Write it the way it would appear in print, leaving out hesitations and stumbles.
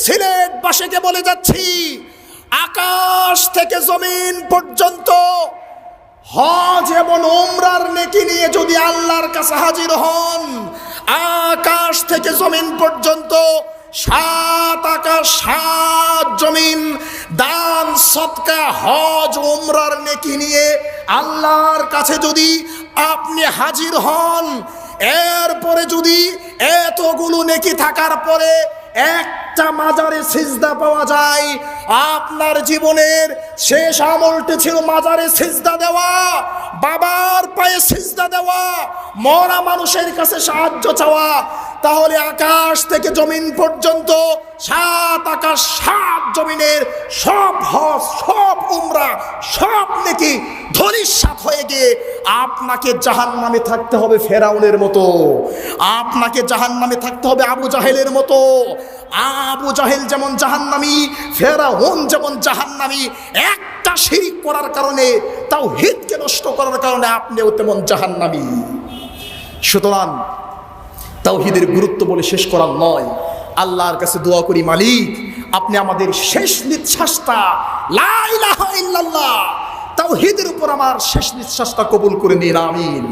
সিলেটবাসীকে বলে যাচ্ছি, আকাশ থেকে জমিন পর্যন্ত হজ এবং উমরার নেকি নিয়ে যদি আল্লাহর কাছে হাজির হন, আকাশ থেকে জমিন পর্যন্ত 7 আকাশ 7 জমিন দান সদকা হজ উমরার নেকি নিয়ে আল্লাহর কাছে যদি আপনি হাজির হন, এরপরে যদি এতগুলো নেকি থাকার পরে একটা মাজারে সিজদা পাওয়া যায়, আপনার জীবনের শেষ আমলটি ছিল মাজারে সিজদা দেওয়া, বাবার পায়ে সিজদা দেওয়া, মরা মানুষের কাছে সাহায্য চাওয়া, তাহলে আকাশ থেকে জমিন পর্যন্ত 7 আকাশ 7 জমিনের সব হজ সব উমরা সব নেকি ধরিসাৎ হয়ে গিয়ে আপনাকে জাহান্নামে থাকতে হবে ফেরাউনের মতো, আপনাকে জাহান্নামে থাকতে হবে আবু জাহেলের মতো। আবু জাহেল যেমন জাহান্নামী, ফেরাউন যেমন জাহান্নামী। একটা শিরক করার কারণে, তাওহীদকে নষ্ট করার কারণে আপনিও তেমন জাহান্নামী। সুতরাং তাওহীদের গুরুত্ব বলে শেষ করার নয়, আল্লাহর কাছে দোয়া করি, মালিক আপনি আমাদের শেষ নিঃশ্বাসটা লা ইলাহা ইল্লাল্লাহ তাওহীদের উপর আমার শেষ নিঃশ্বাসটা কবুল করে নিন, আমিন।